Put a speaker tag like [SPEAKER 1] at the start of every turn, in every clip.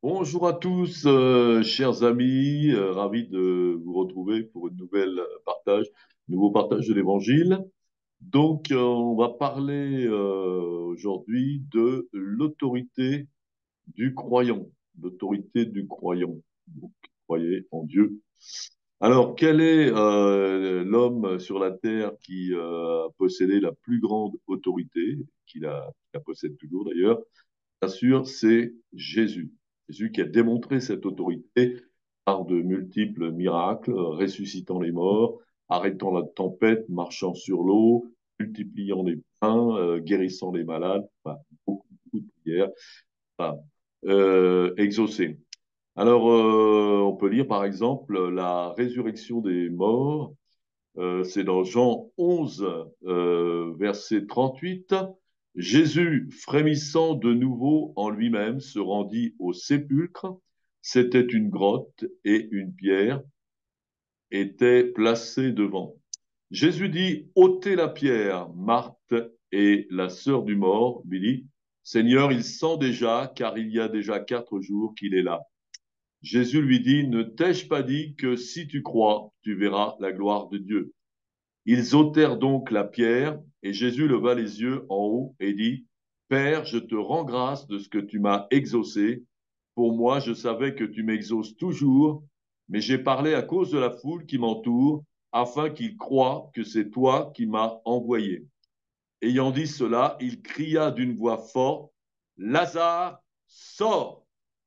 [SPEAKER 1] Bonjour à tous, chers amis, ravi de vous retrouver pour une nouvelle nouveau partage de l'Évangile. Donc, on va parler aujourd'hui de l'autorité du croyant, l'autorité du croyant. Donc, croyez en Dieu. Alors, quel est l'homme sur la terre qui a possédé la plus grande autorité, qui la possède toujours d'ailleurs? Bien sûr, c'est Jésus. Jésus qui a démontré cette autorité par de multiples miracles, ressuscitant les morts, arrêtant la tempête, marchant sur l'eau, multipliant les pains, guérissant les malades, enfin, beaucoup de prières, enfin, exaucées. Alors, on peut lire par exemple la résurrection des morts. C'est dans Jean 11, verset 38. Jésus, frémissant de nouveau en lui-même, se rendit au sépulcre. C'était une grotte et une pierre était placée devant. Jésus dit, ôtez la pierre. Marthe et la sœur du mort lui dit, Seigneur, il sent déjà, car il y a déjà 4 jours qu'il est là. Jésus lui dit, ne t'ai-je pas dit que si tu crois, tu verras la gloire de Dieu? Ils ôtèrent donc la pierre, et Jésus leva les yeux en haut et dit, Père, je te rends grâce de ce que tu m'as exaucé. Pour moi, je savais que tu m'exauces toujours, mais j'ai parlé à cause de la foule qui m'entoure, afin qu'ils croient que c'est toi qui m'as envoyé. Ayant dit cela, il cria d'une voix forte, Lazare, sors!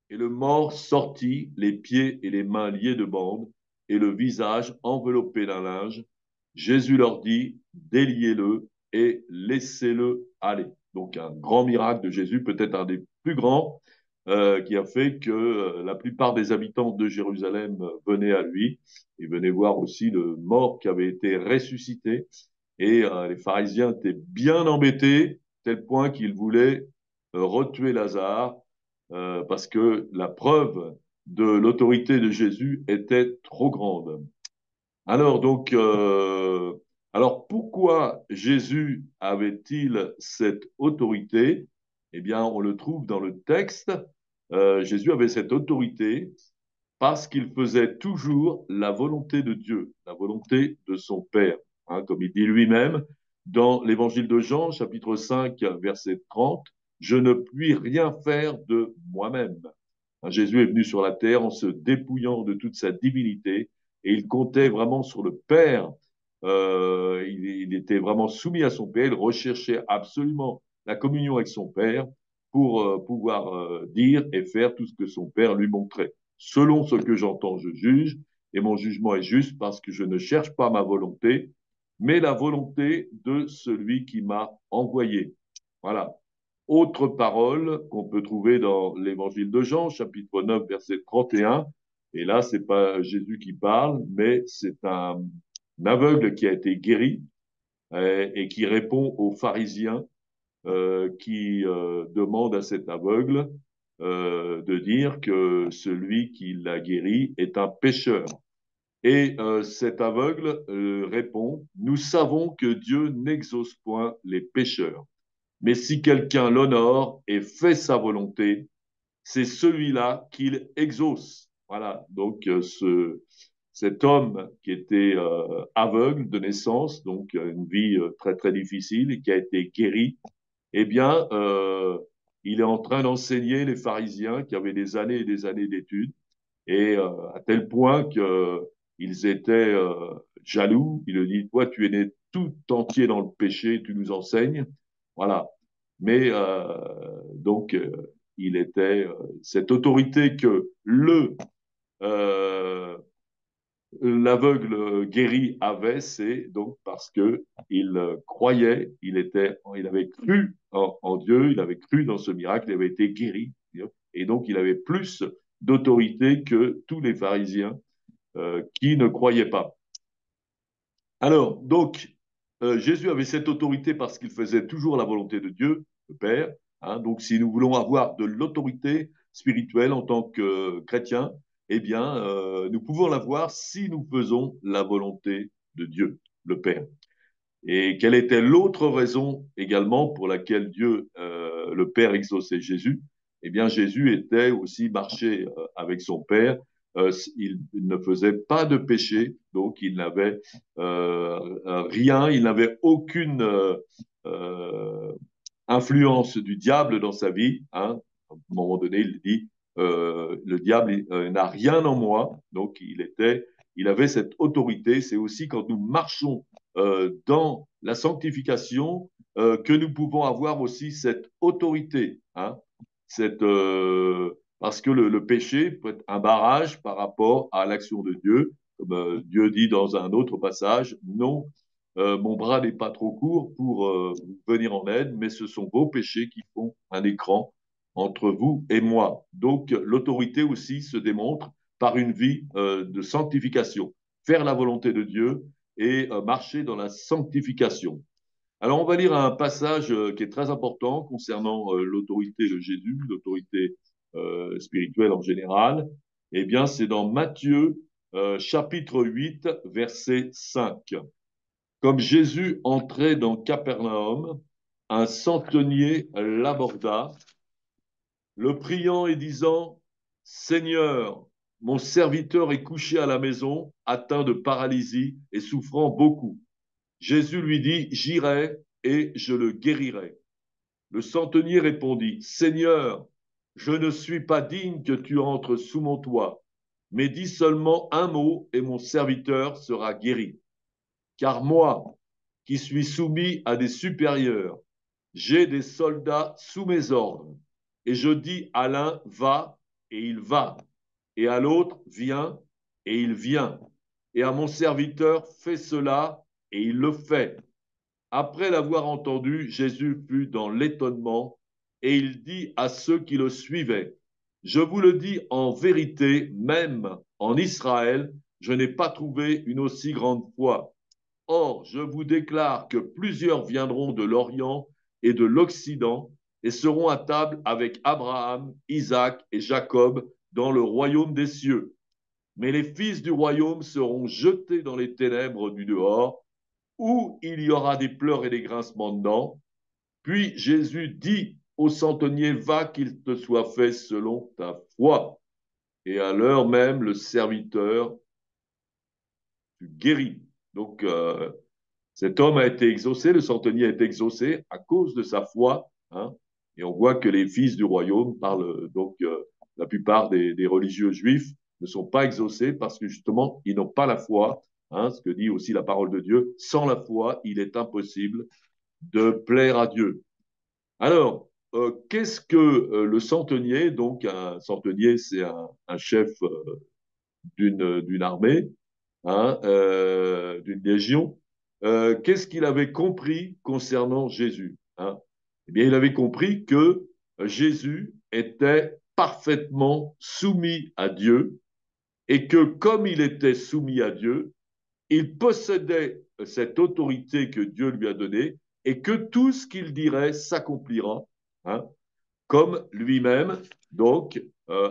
[SPEAKER 1] Et le mort sortit, les pieds et les mains liés de bandes, et le visage enveloppé d'un linge. Jésus leur dit, déliez-le et laissez-le aller. Donc un grand miracle de Jésus, peut-être un des plus grands, qui a fait que la plupart des habitants de Jérusalem venaient à lui et venaient voir aussi le mort qui avait été ressuscité. Et les pharisiens étaient bien embêtés, tel point qu'ils voulaient retuer Lazare, parce que la preuve de l'autorité de Jésus était trop grande. Alors donc, alors pourquoi Jésus avait-il cette autorité? Eh bien, on le trouve dans le texte. Jésus avait cette autorité parce qu'il faisait toujours la volonté de Dieu, la volonté de son Père. Hein, comme il dit lui-même dans l'évangile de Jean, chapitre 5, verset 30, je ne puis rien faire de moi-même. Hein, Jésus est venu sur la terre en se dépouillant de toute sa divinité et il comptait vraiment sur le Père. Il était vraiment soumis à son Père, il recherchait absolument la communion avec son Père pour pouvoir dire et faire tout ce que son Père lui montrait. Selon ce que j'entends, je juge, et mon jugement est juste parce que je ne cherche pas ma volonté, mais la volonté de celui qui m'a envoyé. Voilà. Autre parole qu'on peut trouver dans l'évangile de Jean, chapitre 9, verset 31. Et là, c'est pas Jésus qui parle, mais c'est un aveugle qui a été guéri et qui répond aux pharisiens qui demandent à cet aveugle de dire que celui qui l'a guéri est un pécheur. Et cet aveugle répond, nous savons que Dieu n'exauce point les pécheurs. Mais si quelqu'un l'honore et fait sa volonté, c'est celui-là qu'il exauce. Voilà, donc cet homme qui était aveugle de naissance, donc une vie très très difficile et qui a été guéri, eh bien, il est en train d'enseigner les pharisiens qui avaient des années et des années d'études, et à tel point qu'ils étaient jaloux. Il le dit, toi, tu es né tout entier dans le péché, tu nous enseignes. Voilà. Mais donc, il était cette autorité que euh, l'aveugle guéri avait, c'est donc parce que il croyait, il avait cru en Dieu, il avait cru dans ce miracle, il avait été guéri, et donc il avait plus d'autorité que tous les pharisiens qui ne croyaient pas. Alors, donc, Jésus avait cette autorité parce qu'il faisait toujours la volonté de Dieu, le Père. Hein. Donc, si nous voulons avoir de l'autorité spirituelle en tant que chrétiens, eh bien, nous pouvons l'avoir si nous faisons la volonté de Dieu, le Père. Et quelle était l'autre raison également pour laquelle Dieu, le Père, exauçait Jésus? eh bien Jésus était aussi marché avec son Père. Il ne faisait pas de péché, donc il n'avait rien, il n'avait aucune euh, influence du diable dans sa vie. Hein. À un moment donné, il dit le diable n'a rien en moi, donc il avait cette autorité. C'est aussi quand nous marchons dans la sanctification que nous pouvons avoir aussi cette autorité. Hein. Parce que le péché peut être un barrage par rapport à l'action de Dieu. Comme Dieu dit dans un autre passage, non, mon bras n'est pas trop court pour venir en aide, mais ce sont vos péchés qui font un écran entre vous et moi. Donc l'autorité aussi se démontre par une vie de sanctification, faire la volonté de Dieu et marcher dans la sanctification. Alors on va lire un passage qui est très important concernant l'autorité de Jésus, l'autorité spirituelle en général. Eh bien, c'est dans Matthieu chapitre 8, verset 5. Comme Jésus entrait dans Capernaum, un centenier l'aborda, le priant et disant, Seigneur, mon serviteur est couché à la maison, atteint de paralysie et souffrant beaucoup. Jésus lui dit, j'irai et je le guérirai. Le centenier répondit, Seigneur, je ne suis pas digne que tu entres sous mon toit, mais dis seulement un mot et mon serviteur sera guéri. Car moi, qui suis soumis à des supérieurs, j'ai des soldats sous mes ordres, et je dis à l'un, va, et il va, et à l'autre, viens, et il vient, et à mon serviteur, fais cela, et il le fait. Après l'avoir entendu, Jésus fut dans l'étonnement, et il dit à ceux qui le suivaient, je vous le dis en vérité, même en Israël, je n'ai pas trouvé une aussi grande foi. Or, je vous déclare que plusieurs viendront de l'Orient et de l'Occident et seront à table avec Abraham, Isaac et Jacob dans le royaume des cieux. Mais les fils du royaume seront jetés dans les ténèbres du dehors, où il y aura des pleurs et des grincements de dents. Puis Jésus dit au centenier, va qu'il te soit fait selon ta foi. Et à l'heure même, le serviteur fut guéri. Donc, cet homme a été exaucé, le centenier a été exaucé à cause de sa foi. Hein, et on voit que les fils du royaume parlent, donc la plupart des religieux juifs ne sont pas exaucés parce que justement, ils n'ont pas la foi. Hein, ce que dit aussi la parole de Dieu. Sans la foi, il est impossible de plaire à Dieu. Alors, qu'est-ce que le centenier? Donc, un centenier, c'est un chef d'une armée, hein, d'une légion. Qu'est-ce qu'il avait compris concernant Jésus, hein? Eh bien, il avait compris que Jésus était parfaitement soumis à Dieu et que comme il était soumis à Dieu, il possédait cette autorité que Dieu lui a donnée et que tout ce qu'il dirait s'accomplira, hein, comme lui-même, donc,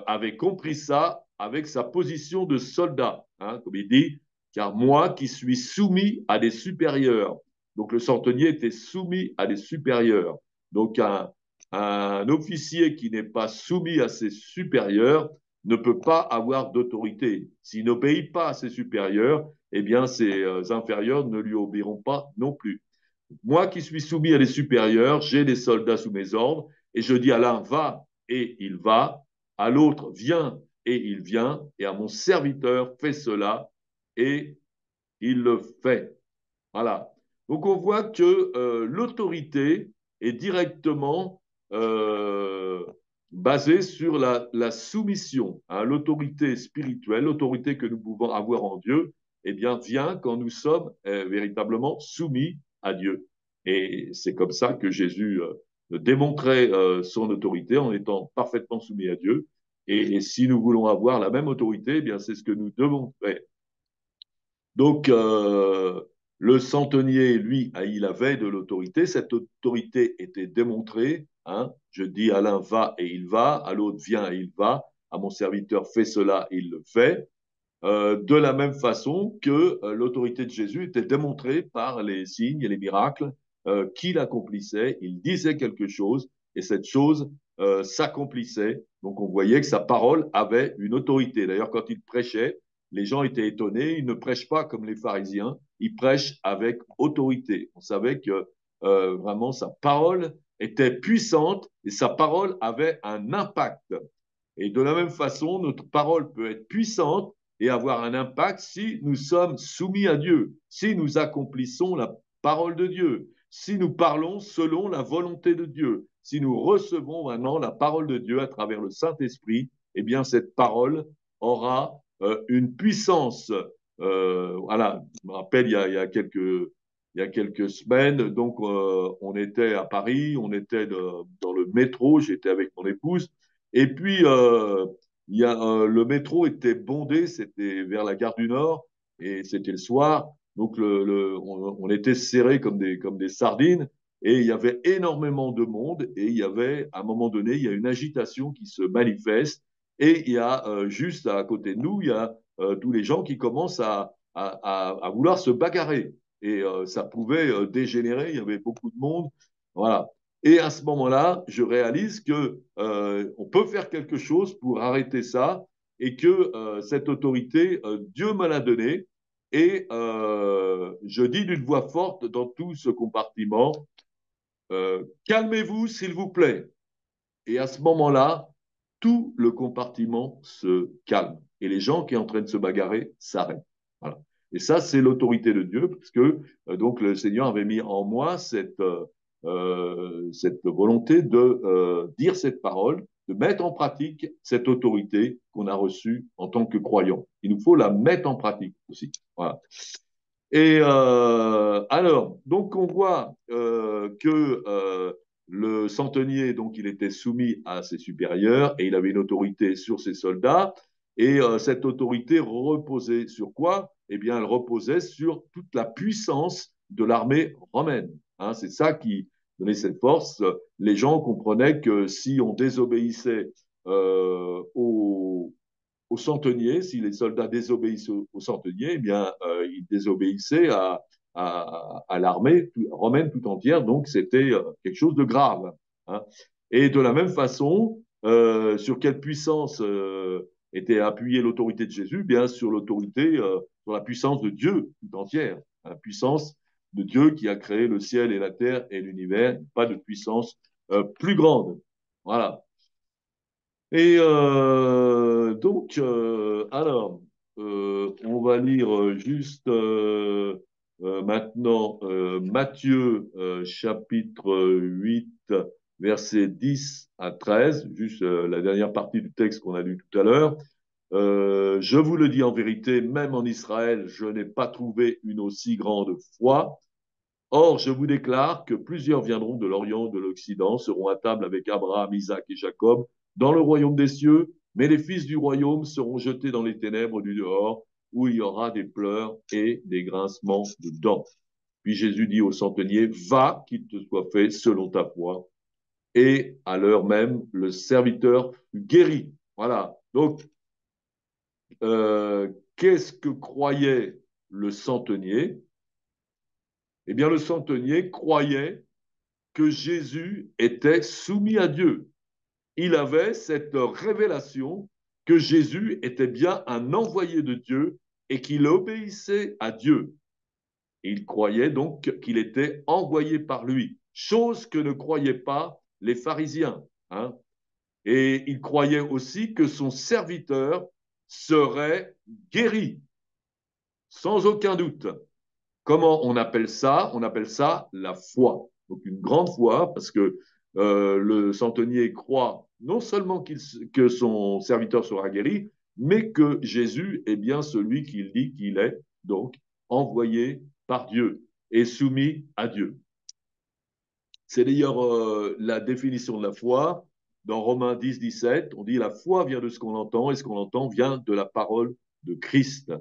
[SPEAKER 1] avait compris ça avec sa position de soldat, hein, comme il dit, car moi qui suis soumis à des supérieurs. Donc le centenier était soumis à des supérieurs. Donc un officier qui n'est pas soumis à ses supérieurs ne peut pas avoir d'autorité. S'il n'obéit pas à ses supérieurs, eh bien ses inférieurs ne lui obéiront pas non plus. Moi qui suis soumis à des supérieurs, j'ai des soldats sous mes ordres, et je dis à l'un, va, et il va, à l'autre, viens, et il vient, et à mon serviteur, fais cela, et il le fait. Voilà. Donc on voit que l'autorité est directement basée sur la soumission. Hein, l'autorité spirituelle, l'autorité que nous pouvons avoir en Dieu, eh bien, vient quand nous sommes véritablement soumis à Dieu. Et c'est comme ça que Jésus démontrait son autorité en étant parfaitement soumis à Dieu. Et si nous voulons avoir la même autorité, eh bien, c'est ce que nous devons faire. Donc, le centenier, lui, il avait de l'autorité. Cette autorité était démontrée. Hein. Je dis à l'un va et il va, à l'autre viens et il va, à mon serviteur fais cela et il le fait. De la même façon que l'autorité de Jésus était démontrée par les signes et les miracles qu'il accomplissait. Il disait quelque chose et cette chose s'accomplissait. Donc on voyait que sa parole avait une autorité. D'ailleurs, quand il prêchait, les gens étaient étonnés. Il ne prêche pas comme les pharisiens, il prêche avec autorité. On savait que vraiment sa parole était puissante et sa parole avait un impact. Et de la même façon, notre parole peut être puissante et avoir un impact si nous sommes soumis à Dieu, si nous accomplissons la parole de Dieu, si nous parlons selon la volonté de Dieu, si nous recevons maintenant la parole de Dieu à travers le Saint-Esprit, eh bien cette parole aura une puissance. Voilà, je me rappelle il y a quelques semaines, donc on était à Paris, on était dans le métro, j'étais avec mon épouse, et puis le métro était bondé, c'était vers la gare du Nord, et c'était le soir, donc on était serrés comme des sardines, et il y avait énormément de monde, et il y avait, à un moment donné, il y a une agitation qui se manifeste, et il y a juste à côté de nous, il y a tous les gens qui commencent à vouloir se bagarrer. Et ça pouvait dégénérer, il y avait beaucoup de monde. Voilà. Et à ce moment-là, je réalise que on peut faire quelque chose pour arrêter ça et que cette autorité, Dieu me l'a donnée. Et je dis d'une voix forte dans tout ce compartiment, calmez-vous s'il vous plaît. Et à ce moment-là, tout le compartiment se calme. Et les gens qui sont en train de se bagarrer s'arrêtent. Voilà. Et ça, c'est l'autorité de Dieu, parce que donc le Seigneur avait mis en moi cette volonté de dire cette parole, de mettre en pratique cette autorité qu'on a reçue en tant que croyant. Il nous faut la mettre en pratique aussi. Voilà. Et alors, donc on voit que le centenier, donc il était soumis à ses supérieurs et il avait une autorité sur ses soldats. Et cette autorité reposait sur quoi? Eh bien, elle reposait sur toute la puissance de l'armée romaine. Hein, c'est ça qui donnait cette force. Les gens comprenaient que si on désobéissait aux centeniers, si les soldats désobéissaient aux centeniers, eh bien, ils désobéissaient à l'armée romaine tout entière, donc c'était quelque chose de grave. Hein. Et de la même façon, sur quelle puissance était appuyée l'autorité de Jésus? Bien sur l'autorité, sur la puissance de Dieu tout entière, la puissance de Dieu qui a créé le ciel et la terre et l'univers, pas de puissance plus grande. Voilà. Et donc, alors, on va lire juste maintenant Matthieu chapitre 8, versets 10 à 13, juste la dernière partie du texte qu'on a lu tout à l'heure. Je vous le dis en vérité, même en Israël, je n'ai pas trouvé une aussi grande foi. Or, je vous déclare que plusieurs viendront de l'Orient, de l'Occident, seront à table avec Abraham, Isaac et Jacob dans le royaume des cieux, mais les fils du royaume seront jetés dans les ténèbres du dehors, où il y aura des pleurs et des grincements de dents. Puis Jésus dit au centenier, va, qu'il te soit fait selon ta foi. Et à l'heure même, le serviteur fut guéri. Voilà. Donc, qu'est-ce que croyait le centenier? Eh bien, le centenier croyait que Jésus était soumis à Dieu. Il avait cette révélation que Jésus était bien un envoyé de Dieu et qu'il obéissait à Dieu. Il croyait donc qu'il était envoyé par lui, chose que ne croyaient pas les pharisiens. Hein. Et il croyait aussi que son serviteur serait guéri, sans aucun doute. Comment on appelle ça? On appelle ça la foi. Donc une grande foi, parce que le centenier croit non seulement que son serviteur sera guéri, mais que Jésus est bien celui qu'il dit qu'il est, donc envoyé par Dieu et soumis à Dieu. C'est d'ailleurs la définition de la foi. Dans Romains 10, 17, on dit la foi vient de ce qu'on entend et ce qu'on entend vient de la parole de Christ.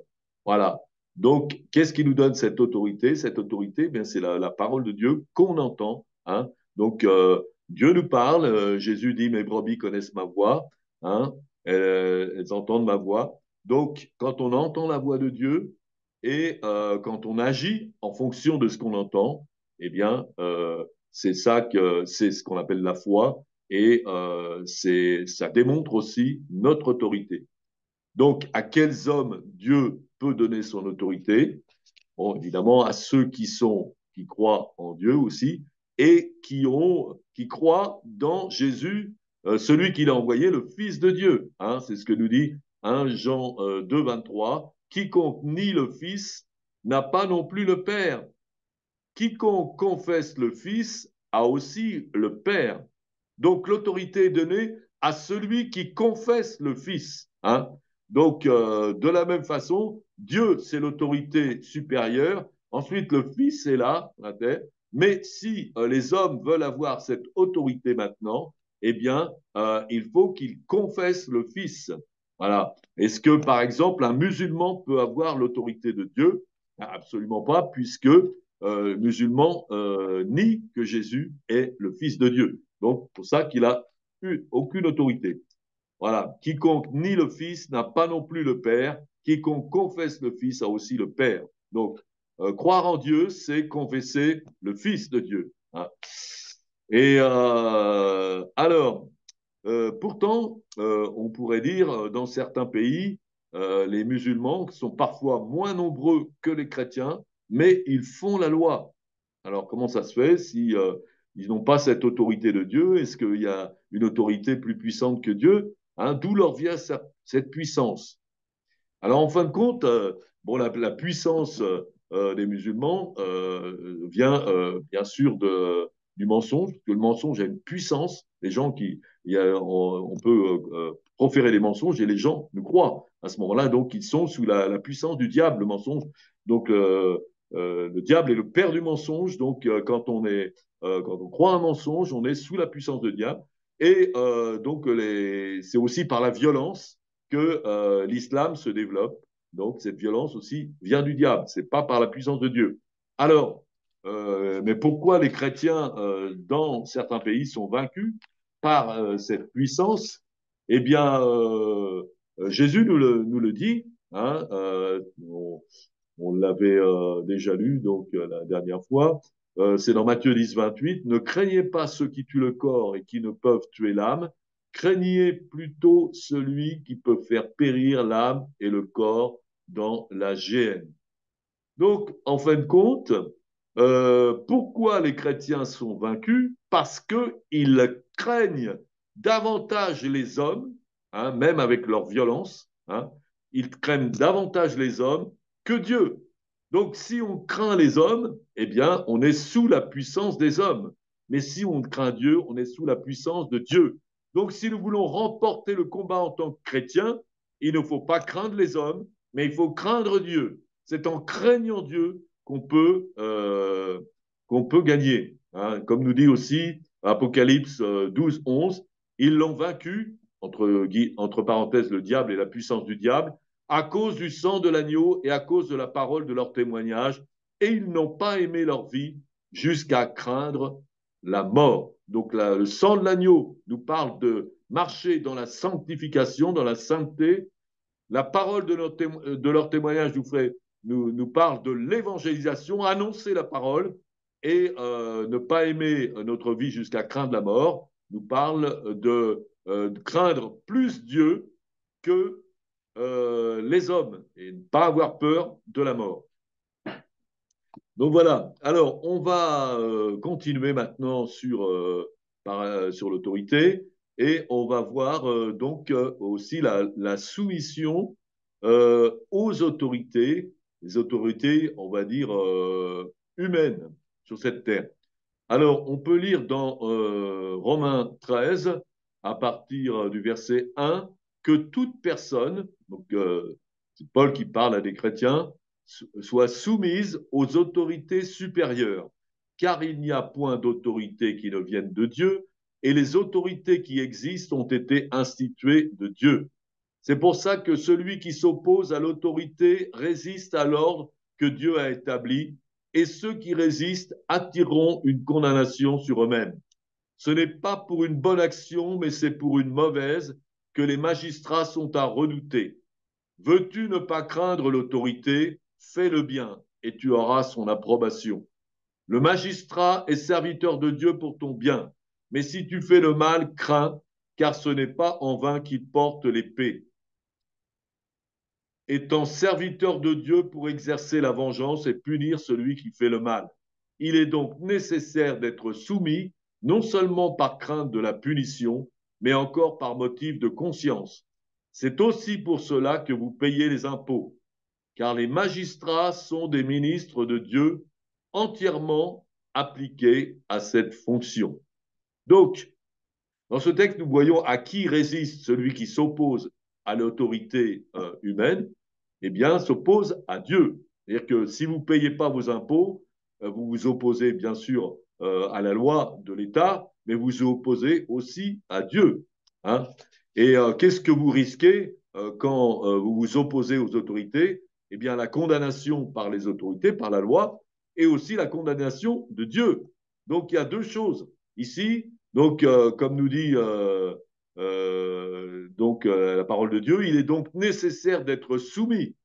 [SPEAKER 1] Voilà. Donc, qu'est-ce qui nous donne cette autorité? Cette autorité, bien, c'est la parole de Dieu qu'on entend. Hein. Donc, Dieu nous parle. Jésus dit, mes brebis connaissent ma voix. Hein. Elles entendent ma voix. Donc, quand on entend la voix de Dieu et quand on agit en fonction de ce qu'on entend, eh bien, c'est ça que c'est ce qu'on appelle la foi. et ça démontre aussi notre autorité. Donc, à quels hommes Dieu peut donner son autorité? Bon, évidemment, à ceux qui croient en Dieu aussi et qui croient dans Jésus, celui qu'il a envoyé, le Fils de Dieu. Hein, c'est ce que nous dit 1 Jean 2, 23. Quiconque nie le Fils n'a pas non plus le Père. Quiconque confesse le Fils a aussi le Père. Donc l'autorité est donnée à celui qui confesse le Fils. Hein. Donc de la même façon, Dieu, c'est l'autorité supérieure. Ensuite, le Fils est là, la terre. Mais si les hommes veulent avoir cette autorité maintenant, eh bien, il faut qu'ils confessent le Fils. Voilà. Est-ce que, par exemple, un musulman peut avoir l'autorité de Dieu? Absolument pas, puisque musulman nie que Jésus est le Fils de Dieu. Donc, c'est pour ça qu'il a eu aucune autorité. Voilà. Quiconque nie le Fils n'a pas non plus le Père. Quiconque confesse le Fils a aussi le Père. Donc, croire en Dieu, c'est confesser le Fils de Dieu. Hein. Et alors, pourtant, on pourrait dire, dans certains pays, les musulmans sont parfois moins nombreux que les chrétiens, mais ils font la loi. Alors, comment ça se fait si ils n'ont pas cette autorité de Dieu? Est-ce qu'il y a une autorité plus puissante que Dieu? Hein, d'où leur vient cette puissance? Alors, en fin de compte, bon, la puissance des musulmans vient bien sûr du mensonge, parce que le mensonge a une puissance. Les gens on peut proférer des mensonges et les gens nous croient à ce moment-là. Donc, ils sont sous la puissance du diable, le mensonge. Donc, le diable est le père du mensonge. Donc, quand on croit un mensonge, on est sous la puissance du diable. Et donc, c'est aussi par la violence que l'islam se développe. Donc, cette violence aussi vient du diable, c'est pas par la puissance de Dieu. Alors, mais pourquoi les chrétiens dans certains pays sont vaincus par cette puissance? Eh bien, Jésus nous le dit, hein, on l'avait déjà lu donc la dernière fois. C'est dans Matthieu 10, 28. Ne craignez pas ceux qui tuent le corps et qui ne peuvent tuer l'âme. Craignez plutôt celui qui peut faire périr l'âme et le corps dans la géhenne. Donc, en fin de compte, pourquoi les chrétiens sont vaincus? Parce qu'ils craignent davantage les hommes, hein, même avec leur violence, hein, ils craignent davantage les hommes que Dieu. Donc, si on craint les hommes, eh bien, on est sous la puissance des hommes. Mais si on craint Dieu, on est sous la puissance de Dieu. Donc, si nous voulons remporter le combat en tant que chrétiens, il ne faut pas craindre les hommes, mais il faut craindre Dieu. C'est en craignant Dieu qu'on peut gagner. Hein. Comme nous dit aussi Apocalypse 12, 11, ils l'ont vaincu, entre parenthèses, le diable et la puissance du diable, à cause du sang de l'agneau et à cause de la parole de leur témoignage, et ils n'ont pas aimé leur vie jusqu'à craindre la mort. Donc le sang de l'agneau nous parle de marcher dans la sanctification, dans la sainteté. La parole de leur témoignage nous parle de l'évangélisation, annoncer la parole et ne pas aimer notre vie jusqu'à craindre la mort, nous parle de craindre plus Dieu que les hommes et ne pas avoir peur de la mort. Donc voilà, alors on va continuer maintenant sur l'autorité et on va voir donc aussi la soumission aux autorités, les autorités, on va dire, humaines sur cette terre. Alors on peut lire dans Romains 13, à partir du verset 1, que toute personne, donc c'est Paul qui parle à des chrétiens, soit soumise aux autorités supérieures, car il n'y a point d'autorité qui ne vienne de Dieu, et les autorités qui existent ont été instituées de Dieu. C'est pour ça que celui qui s'oppose à l'autorité résiste à l'ordre que Dieu a établi, et ceux qui résistent attireront une condamnation sur eux-mêmes. Ce n'est pas pour une bonne action, mais c'est pour une mauvaise que les magistrats sont à redouter. Veux-tu ne pas craindre l'autorité? Fais le bien et tu auras son approbation. Le magistrat est serviteur de Dieu pour ton bien, Mais si tu fais le mal, crains, car ce n'est pas en vain qu'il porte l'épée. Étant serviteur de Dieu pour exercer la vengeance et punir celui qui fait le mal. Il est donc nécessaire d'être soumis, non seulement par crainte de la punition, mais encore par motif de conscience. C'est aussi pour cela que vous payez les impôts, car les magistrats sont des ministres de Dieu entièrement appliqués à cette fonction. Donc, dans ce texte, nous voyons à qui résiste celui qui s'oppose à l'autorité humaine, eh bien, s'oppose à Dieu. C'est-à-dire que si vous ne payez pas vos impôts, vous vous opposez bien sûr à la loi de l'État, mais vous vous opposez aussi à Dieu. Hein. Et qu'est-ce que vous risquez quand vous vous opposez aux autorités? Eh bien, la condamnation par les autorités, par la loi, et aussi la condamnation de Dieu. Donc, il y a deux choses. Ici, donc, comme nous dit la parole de Dieu, il est donc nécessaire d'être soumis,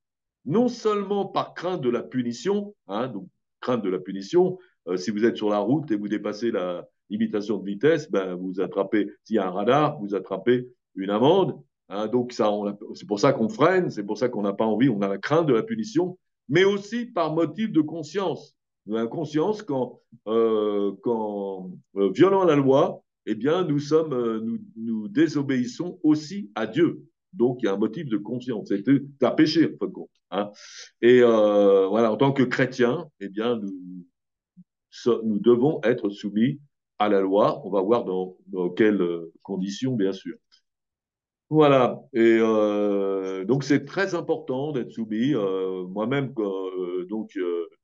[SPEAKER 1] non seulement par crainte de la punition, hein, donc crainte de la punition, si vous êtes sur la route et vous dépassez la limitation de vitesse, ben, vous attrapez, s'il y a un radar, vous attrapez une amende. Hein, donc, c'est pour ça qu'on freine, c'est pour ça qu'on n'a pas envie, on a la crainte de la punition, mais aussi par motif de conscience. On a conscience qu'en violant la loi, eh bien, nous désobéissons aussi à Dieu. Donc, il y a un motif de conscience. C'est un péché, en fin de compte. Hein. Et voilà, en tant que chrétiens, eh bien, nous devons être soumis à la loi. On va voir dans quelles conditions, bien sûr. Voilà. Et donc, c'est très important d'être soumis. Moi-même,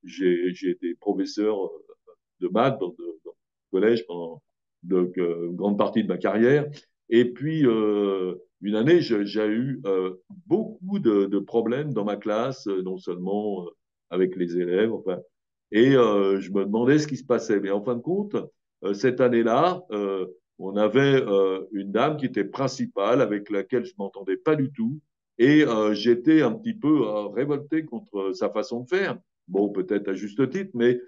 [SPEAKER 1] j'ai été professeur de maths dans le collège pendant une grande partie de ma carrière. Et puis, une année, j'ai eu beaucoup de problèmes dans ma classe, non seulement avec les élèves, enfin, et je me demandais ce qui se passait. Mais en fin de compte, cette année-là, on avait une dame qui était principale, avec laquelle je m'entendais pas du tout, et j'étais un petit peu révolté contre sa façon de faire. Bon, peut-être à juste titre, mais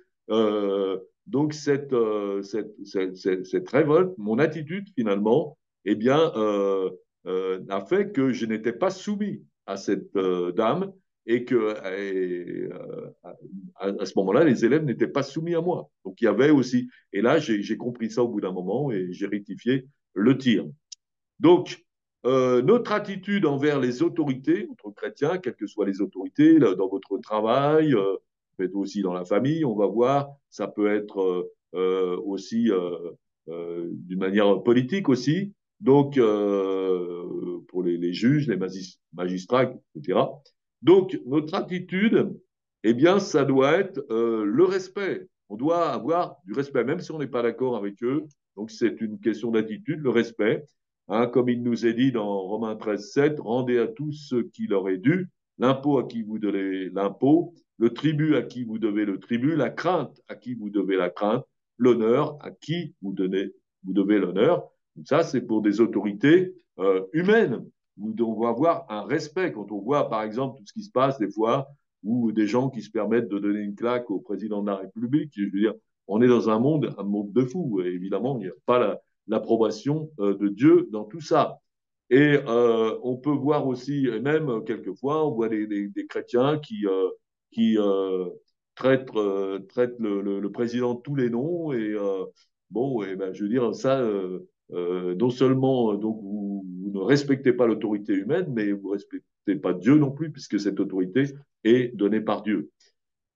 [SPEAKER 1] donc cette révolte, mon attitude finalement, eh bien, a fait que je n'étais pas soumis à cette dame et que à ce moment-là, les élèves n'étaient pas soumis à moi. Donc il y avait aussi, et là j'ai compris ça au bout d'un moment et j'ai rectifié le tir. Donc notre attitude envers les autorités, entre chrétiens, quelles que soient les autorités, là, dans votre travail, peut-être aussi dans la famille, on va voir, ça peut être aussi d'une manière politique aussi, donc pour les juges, les magistrats, etc. Donc notre attitude, eh bien, ça doit être le respect. On doit avoir du respect, même si on n'est pas d'accord avec eux. Donc c'est une question d'attitude, le respect. Hein, comme il nous est dit dans Romains 13, 7, rendez à tous ce qui leur est dû, l'impôt à qui vous devez l'impôt, le tribut à qui vous devez le tribut, la crainte à qui vous devez la crainte, l'honneur à qui vous devez l'honneur. Ça, c'est pour des autorités humaines. Nous devons avoir un respect quand on voit, par exemple, tout ce qui se passe des fois, ou des gens qui se permettent de donner une claque au président de la République. Je veux dire, on est dans un monde de fous. Et évidemment, il n'y a pas l'approbation de Dieu dans tout ça. Et on peut voir aussi, même quelquefois, on voit des chrétiens qui traitent le président de tous les noms. Et bon, et ben, je veux dire, ça, non seulement donc vous ne respectez pas l'autorité humaine, mais vous ne respectez pas Dieu non plus, puisque cette autorité est donnée par Dieu.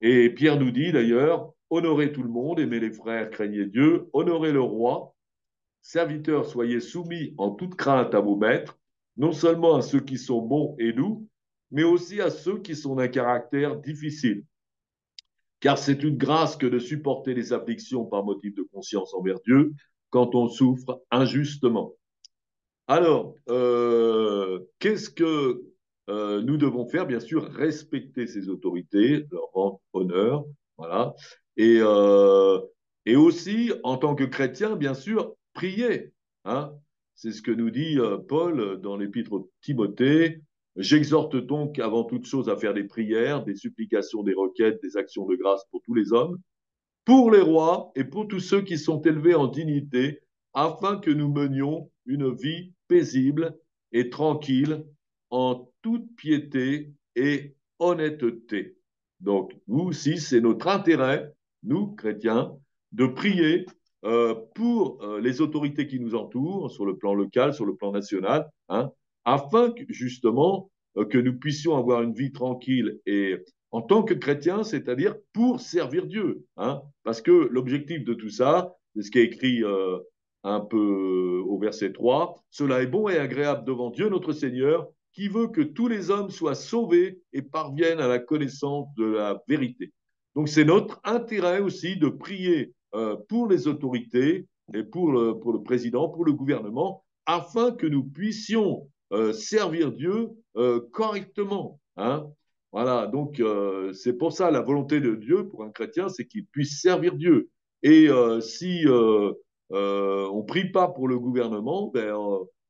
[SPEAKER 1] Et Pierre nous dit d'ailleurs, honorez tout le monde, aimez les frères, craignez Dieu, honorez le roi. Serviteurs, soyez soumis en toute crainte à vos maîtres, non seulement à ceux qui sont bons et doux, mais aussi à ceux qui sont d'un caractère difficile. Car c'est une grâce que de supporter les afflictions par motif de conscience envers Dieu quand on souffre injustement. Alors, qu'est-ce que nous devons faire? Bien sûr, respecter ces autorités, leur rendre honneur, voilà. Et, euh, et aussi, en tant que chrétien, bien sûr, prier. Hein. C'est ce que nous dit Paul dans l'épître au Timothée. J'exhorte donc avant toute chose à faire des prières, des supplications, des requêtes, des actions de grâce pour tous les hommes, pour les rois et pour tous ceux qui sont élevés en dignité, afin que nous menions une vie paisible et tranquille en toute piété et honnêteté. Donc, nous aussi, c'est notre intérêt, nous, chrétiens, de prier pour les autorités qui nous entourent, sur le plan local, sur le plan national, hein, afin que, justement que nous puissions avoir une vie tranquille et en tant que chrétiens, c'est-à-dire pour servir Dieu. Hein, parce que l'objectif de tout ça, c'est ce qui est écrit un peu au verset 3, cela est bon et agréable devant Dieu notre Seigneur, qui veut que tous les hommes soient sauvés et parviennent à la connaissance de la vérité. Donc c'est notre intérêt aussi de prier pour les autorités et pour le président, pour le gouvernement, afin que nous puissions servir Dieu correctement. Hein. Voilà, donc c'est pour ça la volonté de Dieu pour un chrétien, c'est qu'il puisse servir Dieu. Et si on ne prie pas pour le gouvernement, ben,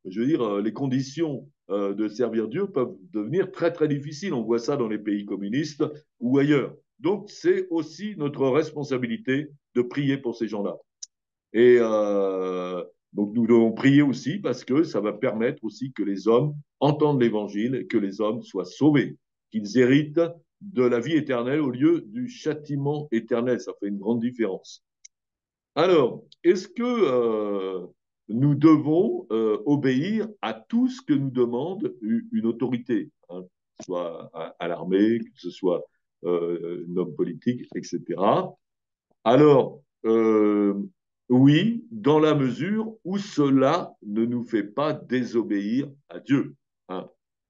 [SPEAKER 1] je veux dire, les conditions de servir Dieu peuvent devenir très très difficiles. On voit ça dans les pays communistes ou ailleurs. Donc c'est aussi notre responsabilité de prier pour ces gens-là. Et donc nous devons prier aussi parce que ça va permettre aussi que les hommes entendent l'évangile et que les hommes soient sauvés, qu'ils héritent de la vie éternelle au lieu du châtiment éternel. Ça fait une grande différence. Alors, est-ce que nous devons obéir à tout ce que nous demande une autorité, hein, que ce soit à l'armée, que ce soit un homme politique, etc. Alors, oui, dans la mesure où cela ne nous fait pas désobéir à Dieu. Hein.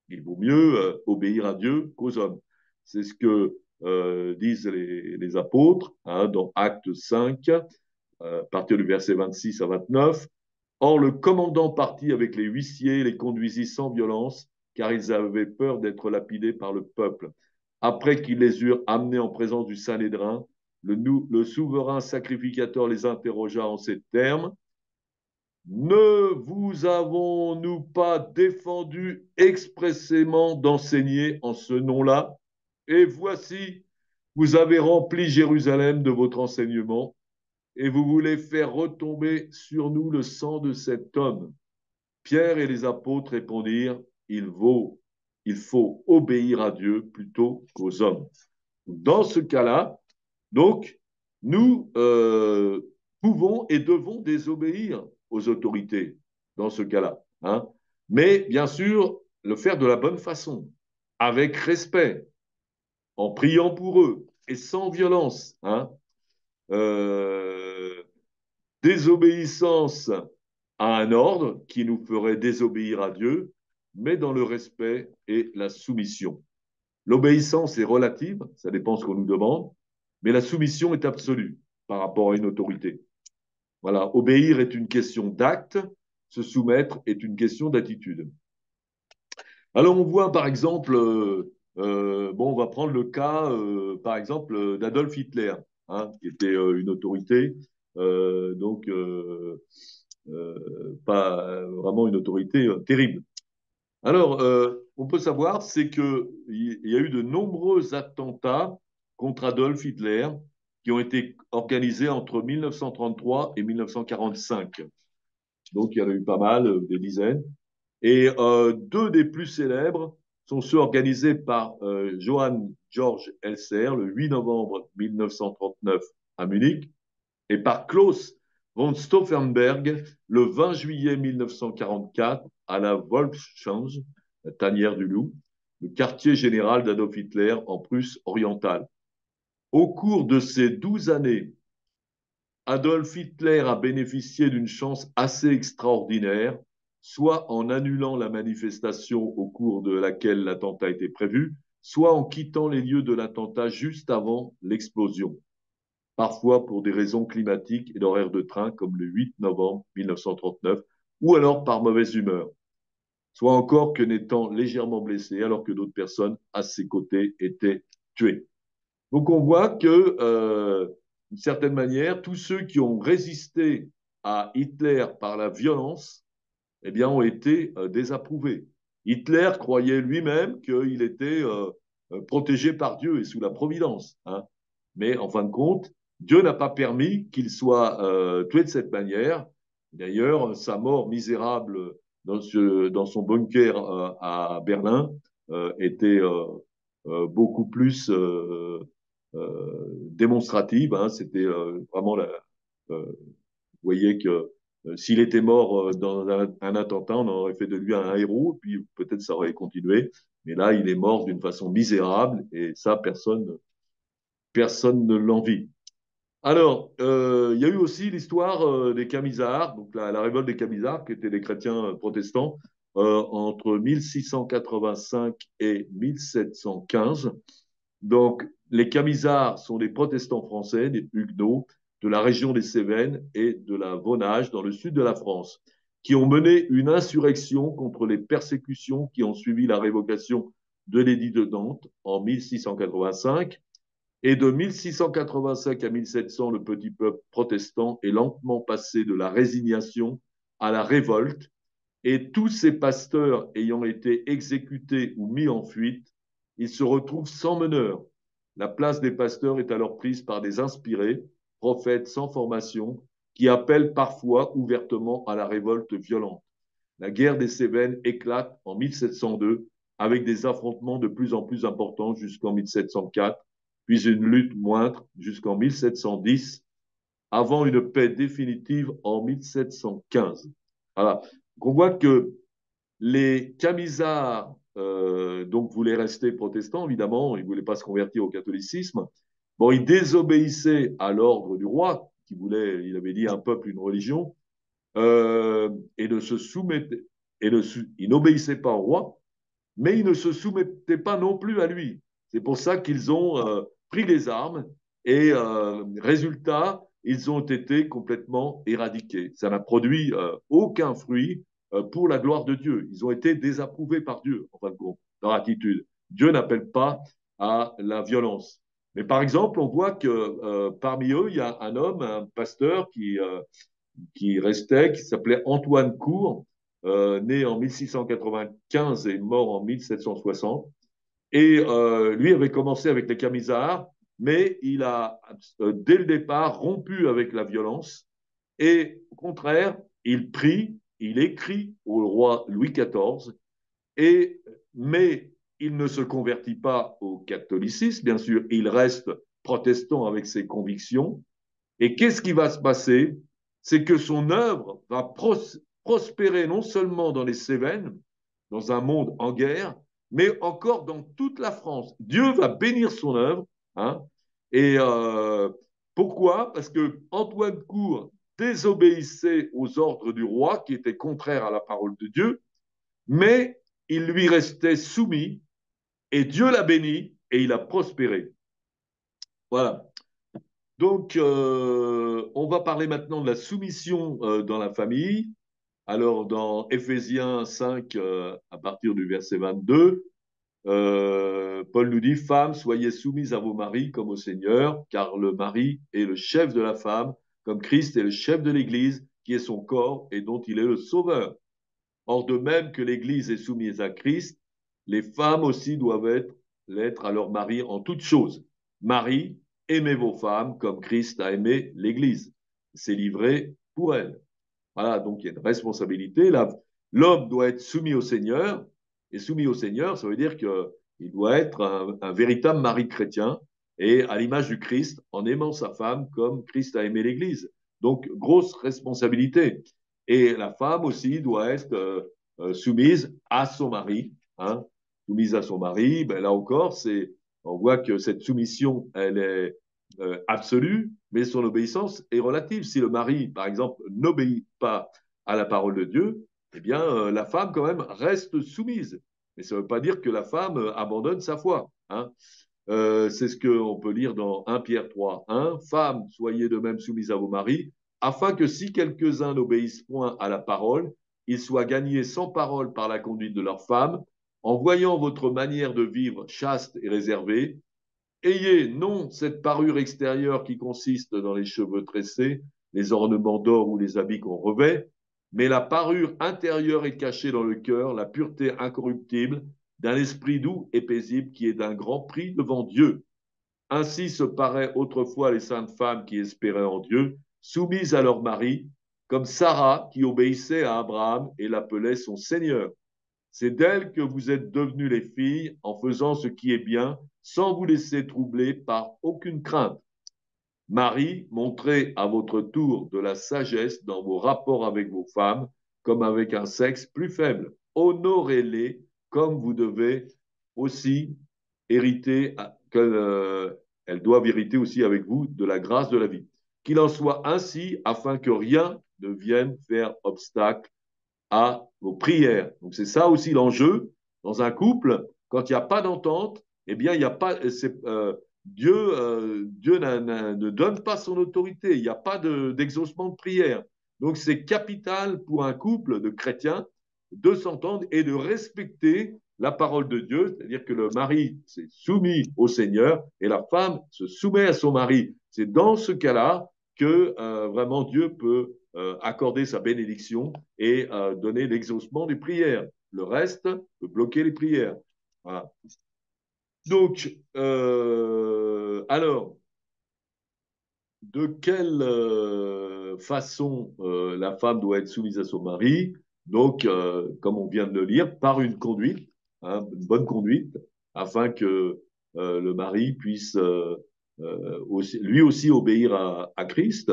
[SPEAKER 1] Il vaut mieux obéir à Dieu qu'aux hommes. C'est ce que disent les apôtres hein, dans Actes 5, à partir du verset 26 à 29. Or, le commandant partit avec les huissiers et les conduisit sans violence, car ils avaient peur d'être lapidés par le peuple. Après qu'ils les eurent amenés en présence du Sanhédrin, le souverain sacrificateur les interrogea en ces termes. Ne vous avons-nous pas défendu expressément d'enseigner en ce nom-là? Et voici, vous avez rempli Jérusalem de votre enseignement, et vous voulez faire retomber sur nous le sang de cet homme. Pierre et les apôtres répondirent, il faut obéir à Dieu plutôt qu'aux hommes. Dans ce cas-là, donc, nous pouvons et devons désobéir aux autorités dans ce cas-là. Hein. Mais bien sûr, le faire de la bonne façon, avec respect, en priant pour eux et sans violence. Hein. Euh, désobéissance à un ordre qui nous ferait désobéir à Dieu, mais dans le respect et la soumission. L'obéissance est relative, ça dépend de ce qu'on nous demande, mais la soumission est absolue par rapport à une autorité. Voilà, obéir est une question d'acte, se soumettre est une question d'attitude. Alors on voit par exemple, bon, on va prendre le cas, par exemple, d'Adolf Hitler, hein, qui était une autorité, donc pas vraiment une autorité terrible. Alors, on peut savoir, c'est qu'il y a eu de nombreux attentats contre Adolf Hitler qui ont été organisés entre 1933 et 1945. Donc, il y en a eu pas mal, des dizaines. Et deux des plus célèbres sont ceux organisés par Johann Georg Elser le 8 novembre 1939 à Munich et par Klaus von Stauffenberg le 20 juillet 1944 à la Wolfschanze, la tanière du loup, le quartier général d'Adolf Hitler en Prusse orientale. Au cours de ces 12 années, Adolf Hitler a bénéficié d'une chance assez extraordinaire, soit en annulant la manifestation au cours de laquelle l'attentat était prévu, soit en quittant les lieux de l'attentat juste avant l'explosion, parfois pour des raisons climatiques et d'horaires de train, comme le 8 novembre 1939, ou alors par mauvaise humeur, soit encore que n'étant légèrement blessé, alors que d'autres personnes à ses côtés étaient tuées. Donc on voit que, d'une certaine manière, tous ceux qui ont résisté à Hitler par la violence, eh bien, ont été désapprouvés. Hitler croyait lui-même qu'il était protégé par Dieu et sous la providence. Hein. Mais en fin de compte, Dieu n'a pas permis qu'il soit tué de cette manière. D'ailleurs, sa mort misérable dans son bunker à Berlin était beaucoup plus démonstrative. Hein. C'était vraiment vous voyez que s'il était mort dans un attentat, on aurait fait de lui un héros, puis peut-être ça aurait continué. Mais là, il est mort d'une façon misérable, et ça, personne ne l'envie. Alors, il y a eu aussi l'histoire des Camisards, donc la révolte des Camisards, qui étaient des chrétiens protestants, entre 1685 et 1715. Donc, les Camisards sont des protestants français, des Huguenots, de la région des Cévennes et de la Vaunage, dans le sud de la France, qui ont mené une insurrection contre les persécutions qui ont suivi la révocation de l'édit de Nantes en 1685. Et de 1685 à 1700, le petit peuple protestant est lentement passé de la résignation à la révolte, et tous ces pasteurs ayant été exécutés ou mis en fuite, ils se retrouvent sans meneur. La place des pasteurs est alors prise par des inspirés, prophètes sans formation, qui appellent parfois ouvertement à la révolte violente. La guerre des Cévennes éclate en 1702 avec des affrontements de plus en plus importants jusqu'en 1704, puis une lutte moindre jusqu'en 1710, avant une paix définitive en 1715. Voilà. Donc on voit que les Camisards donc voulaient rester protestants, évidemment, ils ne voulaient pas se convertir au catholicisme. Bon, ils désobéissaient à l'ordre du roi, qui voulait, il avait dit un peuple, une religion, et ne se soumettaient, ils n'obéissaient pas au roi, mais ils ne se soumettaient pas non plus à lui. C'est pour ça qu'ils ont pris les armes et résultat, ils ont été complètement éradiqués. Ça n'a produit aucun fruit pour la gloire de Dieu. Ils ont été désapprouvés par Dieu, en fin de compte, leur attitude. Dieu n'appelle pas à la violence. Mais par exemple, on voit que parmi eux, il y a un homme, un pasteur qui restait, qui s'appelait Antoine Cour, né en 1695 et mort en 1760. Et lui avait commencé avec les Camisards, mais il a, dès le départ, rompu avec la violence. Et au contraire, il prie, il écrit au roi Louis XIV, et, mais il ne se convertit pas au catholicisme, bien sûr, il reste protestant avec ses convictions. Et qu'est-ce qui va se passer? C'est que son œuvre va prospérer non seulement dans les Cévennes, dans un monde en guerre, mais encore dans toute la France. Dieu va bénir son œuvre. Hein, et pourquoi? Parce que Antoine Cour désobéissait aux ordres du roi, qui étaient contraires à la parole de Dieu, mais il lui restait soumis, et Dieu l'a béni, et il a prospéré. Voilà. Donc, on va parler maintenant de la soumission dans la famille. Alors, dans Éphésiens 5, à partir du verset 22, Paul nous dit, Femmes, soyez soumises à vos maris comme au Seigneur, car le mari est le chef de la femme, comme Christ est le chef de l'Église, qui est son corps et dont il est le sauveur. Or, de même que l'Église est soumise à Christ, les femmes aussi doivent l'être à leur mari en toutes choses. Marie, aimez vos femmes comme Christ a aimé l'Église. C'est livré pour elle. Voilà, donc il y a une responsabilité. L'homme doit être soumis au Seigneur, et soumis au Seigneur, ça veut dire qu'il doit être un véritable mari chrétien, et à l'image du Christ, en aimant sa femme comme Christ a aimé l'Église. Donc, grosse responsabilité. Et la femme aussi doit être soumise à son mari. Hein, soumise à son mari, ben là encore, on voit que cette soumission, elle est absolue, mais son obéissance est relative. Si le mari, par exemple, n'obéit pas à la parole de Dieu, eh bien, la femme, quand même, reste soumise. Mais ça ne veut pas dire que la femme abandonne sa foi. Hein. C'est ce qu'on peut lire dans 1 Pierre 3, 1. Femmes, soyez de même soumises à vos maris, afin que si quelques-uns n'obéissent point à la parole, ils soient gagnés sans parole par la conduite de leurs femmes, en voyant votre manière de vivre chaste et réservée. Ayez non cette parure extérieure qui consiste dans les cheveux tressés, les ornements d'or ou les habits qu'on revêt, mais la parure intérieure est cachée dans le cœur, la pureté incorruptible d'un esprit doux et paisible qui est d'un grand prix devant Dieu. Ainsi se paraient autrefois les saintes femmes qui espéraient en Dieu, soumises à leur mari, comme Sarah qui obéissait à Abraham et l'appelait son Seigneur. C'est d'elle que vous êtes devenues les filles en faisant ce qui est bien, sans vous laisser troubler par aucune crainte. Marie, montrez à votre tour de la sagesse dans vos rapports avec vos femmes, comme avec un sexe plus faible. Honorez-les comme vous devez aussi hériter, elles doivent hériter aussi avec vous de la grâce de la vie. Qu'il en soit ainsi afin que rien ne vienne faire obstacle à vos prières. Donc c'est ça aussi l'enjeu dans un couple. Quand il n'y a pas d'entente, eh bien il n'y a pas. Dieu ne donne pas son autorité. Il n'y a pas d'exaucement de prière. Donc c'est capital pour un couple de chrétiens de s'entendre et de respecter la parole de Dieu, c'est-à-dire que le mari s'est soumis au Seigneur et la femme se soumet à son mari. C'est dans ce cas-là que vraiment Dieu peut accorder sa bénédiction et donner l'exaucement des prières. Le reste peut bloquer les prières. Voilà. Donc, alors, de quelle façon la femme doit être soumise à son mari? Donc, comme on vient de le lire, par une conduite, hein, une bonne conduite, afin que le mari puisse aussi, lui aussi obéir à Christ,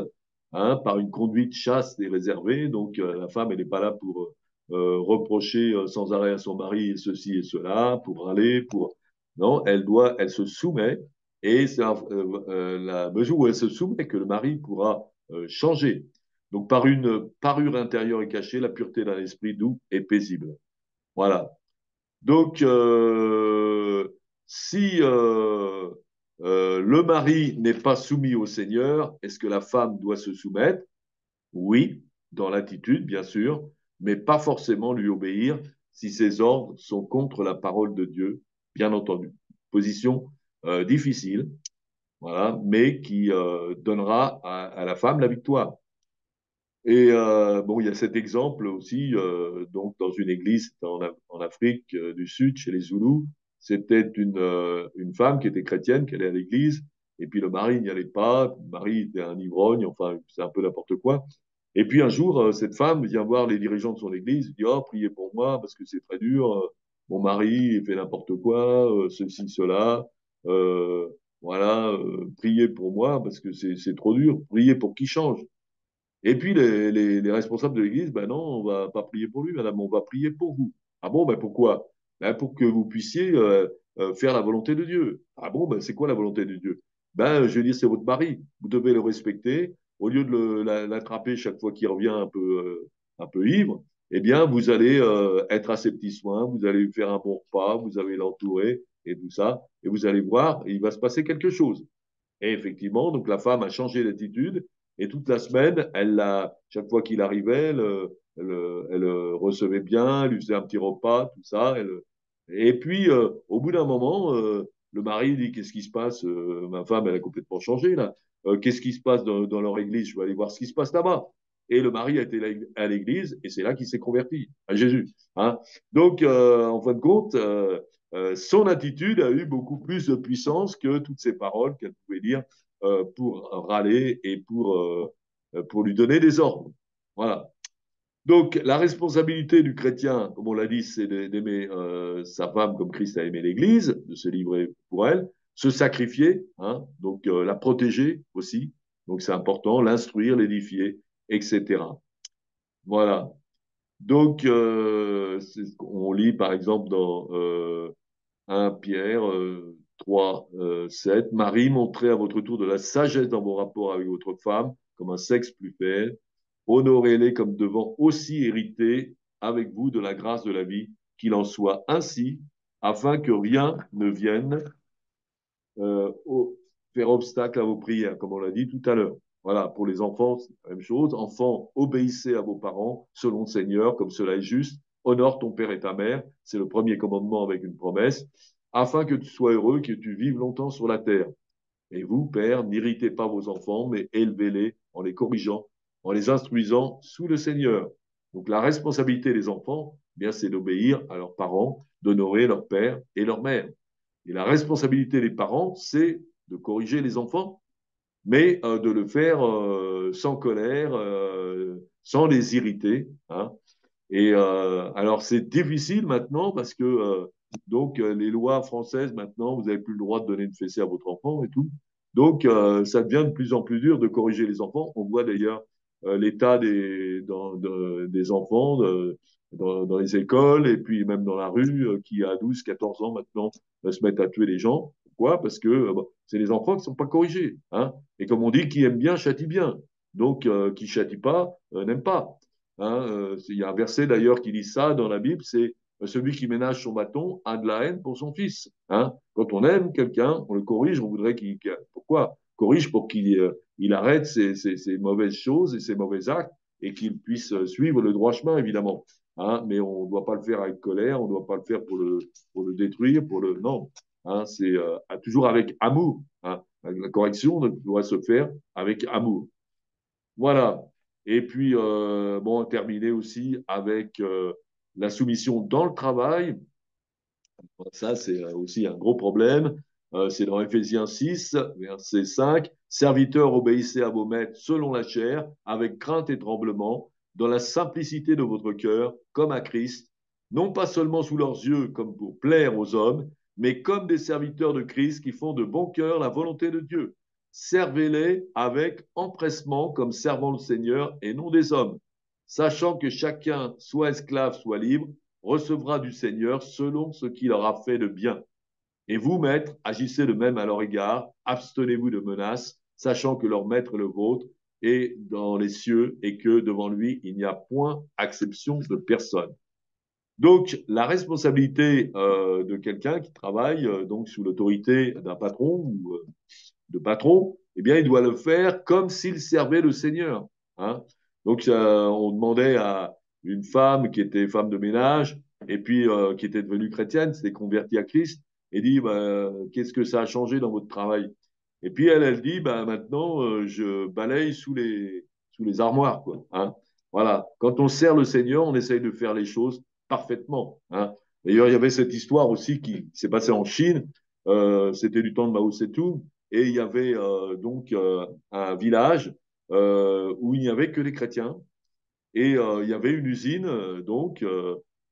[SPEAKER 1] hein, par une conduite chaste et réservée. Donc, la femme, elle n'est pas là pour reprocher sans arrêt à son mari ceci et cela, pour râler, pour... Non, elle se soumet et c'est la mesure où elle se soumet que le mari pourra changer. Donc, par une parure intérieure et cachée, la pureté d'un esprit doux et paisible. Voilà. Donc, si le mari n'est pas soumis au Seigneur, est-ce que la femme doit se soumettre? Oui, dans l'attitude, bien sûr, mais pas forcément lui obéir si ses ordres sont contre la parole de Dieu, bien entendu. Position difficile, voilà, mais qui donnera à la femme la victoire. Et bon, il y a cet exemple aussi, donc dans une église en Afrique du Sud, chez les Zoulous, c'était une femme qui était chrétienne, qui allait à l'église, et puis le mari n'y allait pas, le mari était un ivrogne, enfin, c'est un peu n'importe quoi. Et puis un jour, cette femme vient voir les dirigeants de son église, dit, oh, priez pour moi, parce que c'est très dur, mon mari il fait n'importe quoi, ceci, cela, euh, voilà, priez pour moi, parce que c'est trop dur, priez pour qu'il change. Et puis les responsables de l'Église, ben non, on va pas prier pour lui, madame, on va prier pour vous. Ah bon, ben pourquoi? Ben pour que vous puissiez faire la volonté de Dieu. Ah bon, ben c'est quoi la volonté de Dieu? Ben je veux dire, c'est votre mari. Vous devez le respecter. Au lieu de l'attraper chaque fois qu'il revient un peu ivre, eh bien vous allez être à ses petits soins, vous allez lui faire un bon repas, vous allez l'entourer et tout ça, et vous allez voir, il va se passer quelque chose. Et effectivement, donc la femme a changé d'attitude et toute la semaine, chaque fois qu'il arrivait, elle recevait bien, elle lui faisait un petit repas, tout ça. Et puis, au bout d'un moment, le mari dit, qu'est-ce qui se passe? Ma femme, elle a complètement changé là. Qu'est-ce qui se passe dans leur église? Je vais aller voir ce qui se passe là-bas. Et le mari a été à l'église et c'est là qu'il s'est converti à Jésus. Hein. Donc, en fin de compte, son attitude a eu beaucoup plus de puissance que toutes ces paroles qu'elle pouvait dire pour râler et pour lui donner des ordres. Voilà. Donc, la responsabilité du chrétien, comme on l'a dit, c'est d'aimer sa femme comme Christ a aimé l'Église, de se livrer pour elle, se sacrifier, hein, donc la protéger aussi. Donc, c'est important, l'instruire, l'édifier, etc. Voilà. Donc, on lit par exemple dans 1 Pierre 3, 7. Marie, montrez à votre tour de la sagesse dans vos rapports avec votre femme, comme un sexe plus faible. Honorez-les comme devant aussi hériter avec vous de la grâce de la vie, qu'il en soit ainsi, afin que rien ne vienne faire obstacle à vos prières, comme on l'a dit tout à l'heure. Voilà, pour les enfants, c'est la même chose. Enfants, obéissez à vos parents selon le Seigneur, comme cela est juste. Honore ton père et ta mère, c'est le premier commandement avec une promesse, afin que tu sois heureux, que tu vives longtemps sur la terre. Et vous, père, n'irritez pas vos enfants, mais élevez-les en les corrigeant, en les instruisant sous le Seigneur. Donc la responsabilité des enfants, eh bien, c'est d'obéir à leurs parents, d'honorer leur père et leur mère. Et la responsabilité des parents, c'est de corriger les enfants, mais de le faire sans colère, sans les irriter, hein. Et alors, c'est difficile maintenant parce que les lois françaises, maintenant, vous n'avez plus le droit de donner une fessée à votre enfant et tout. Donc, ça devient de plus en plus dur de corriger les enfants. On voit d'ailleurs l'état des enfants dans les écoles et puis même dans la rue qui, à 12, 14 ans maintenant, se mettent à tuer les gens. Pourquoi? Parce que bon, c'est les enfants qui ne sont pas corrigés, hein. Et comme on dit, qui aime bien châtie bien. Donc, qui châtie pas n'aime pas. Hein, il y a un verset d'ailleurs qui dit ça dans la Bible, c'est celui qui ménage son bâton a de la haine pour son fils. Hein. Quand on aime quelqu'un, on le corrige, on voudrait pourquoi? Corrige pour qu'il arrête ses mauvaises choses et ses mauvais actes et qu'il puisse suivre le droit chemin, évidemment. Hein, mais on ne doit pas le faire avec colère, on ne doit pas le faire pour le détruire, non. Hein, c'est toujours avec amour. Hein. La correction doit se faire avec amour. Voilà. Et puis, bon, terminer aussi avec la soumission dans le travail. Ça, c'est aussi un gros problème. C'est dans Éphésiens 6, verset 5. Serviteurs, obéissez à vos maîtres selon la chair, avec crainte et tremblement, dans la simplicité de votre cœur, comme à Christ, non pas seulement sous leurs yeux, comme pour plaire aux hommes, mais comme des serviteurs de Christ qui font de bon cœur la volonté de Dieu. Servez-les avec empressement comme servant le Seigneur et non des hommes, sachant que chacun, soit esclave, soit libre, recevra du Seigneur selon ce qu'il aura fait de bien. Et vous, maîtres, agissez de même à leur égard, abstenez-vous de menaces, sachant que leur maître est le vôtre est dans les cieux et que devant lui, il n'y a point acception de personne. Donc, la responsabilité de quelqu'un qui travaille donc sous l'autorité d'un patron ou de patron, eh bien, il doit le faire comme s'il servait le Seigneur. Hein. Donc, on demandait à une femme qui était femme de ménage et puis qui était devenue chrétienne, s'était convertie à Christ, et dit bah, qu'est-ce que ça a changé dans votre travail? Et puis elle dit bah, maintenant, je balaye sous les armoires. Quoi, hein. Voilà. Quand on sert le Seigneur, on essaye de faire les choses parfaitement. Hein. D'ailleurs, il y avait cette histoire aussi qui s'est passée en Chine. C'était du temps de Mao Tse-tung et il y avait un village où il n'y avait que des chrétiens. Et il y avait une usine, tout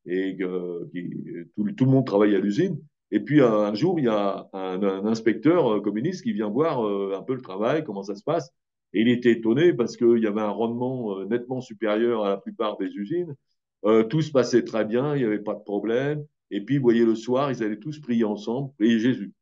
[SPEAKER 1] le monde travaillait à l'usine. Et puis un jour, il y a un inspecteur communiste qui vient voir un peu le travail, comment ça se passe. Et il était étonné parce qu'il y avait un rendement nettement supérieur à la plupart des usines. Tout se passait très bien, il n'y avait pas de problème. Et puis, vous voyez, le soir, ils allaient tous prier ensemble, prier Jésus.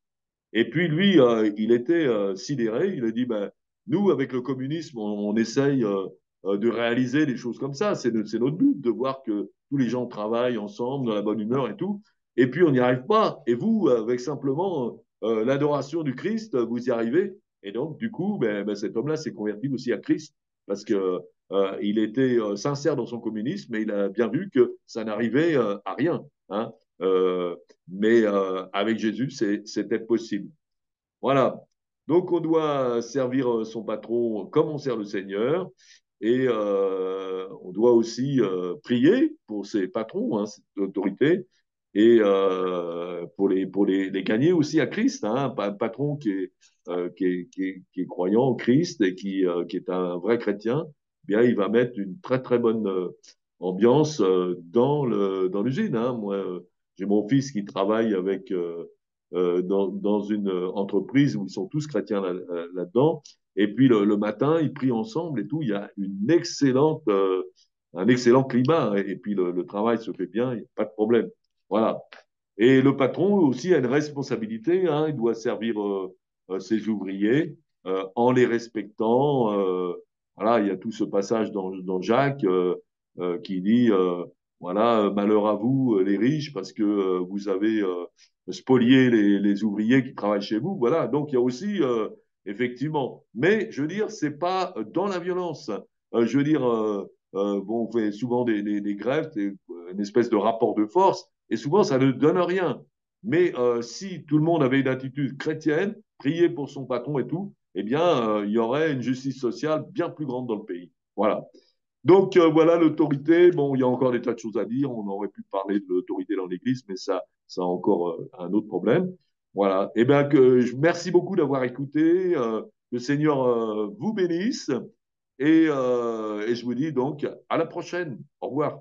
[SPEAKER 1] Et puis lui, il était sidéré. Il a dit, ben, nous, avec le communisme, on essaye de réaliser des choses comme ça. C'est notre but de voir que tous les gens travaillent ensemble dans la bonne humeur et tout. Et puis on n'y arrive pas. Et vous, avec simplement l'adoration du Christ, vous y arrivez. Et donc, du coup, cet homme-là s'est converti aussi à Christ parce que il était sincère dans son communisme, mais il a bien vu que ça n'arrivait à rien. Hein. Euh, mais avec Jésus, c'était possible. Voilà. Donc, on doit servir son patron comme on sert le Seigneur. Et on doit aussi prier pour ses patrons, hein, cette autorité, et pour les gagner aussi à Christ. Hein, un patron qui est croyant en Christ et qui est un vrai chrétien, eh bien, il va mettre une très, très bonne ambiance dans l'usine. Hein. Moi, j'ai mon fils qui travaille avec dans une entreprise où ils sont tous chrétiens là-dedans. Et puis le matin, ils prient ensemble et tout. Il y a un excellent climat. Et puis le travail se fait bien, il n'y a pas de problème. Voilà. Et le patron aussi a une responsabilité. Hein, il doit servir ses ouvriers en les respectant. Voilà, il y a tout ce passage dans Jacques qui dit voilà, malheur à vous, les riches, parce que vous avez spolié les ouvriers qui travaillent chez vous. Voilà, donc il y a aussi, effectivement, mais je veux dire, c'est pas dans la violence. Je veux dire, bon, on fait souvent des grèves, une espèce de rapport de force, et souvent ça ne donne rien. Mais si tout le monde avait une attitude chrétienne, prier pour son patron et tout, eh bien, il y aurait une justice sociale bien plus grande dans le pays. Voilà. Donc voilà l'autorité. Bon, il y a encore des tas de choses à dire. On aurait pu parler de l'autorité dans l'Église, mais ça a encore un autre problème. Voilà. Eh bien, merci beaucoup d'avoir écouté. Le Seigneur vous bénisse et je vous dis donc à la prochaine. Au revoir.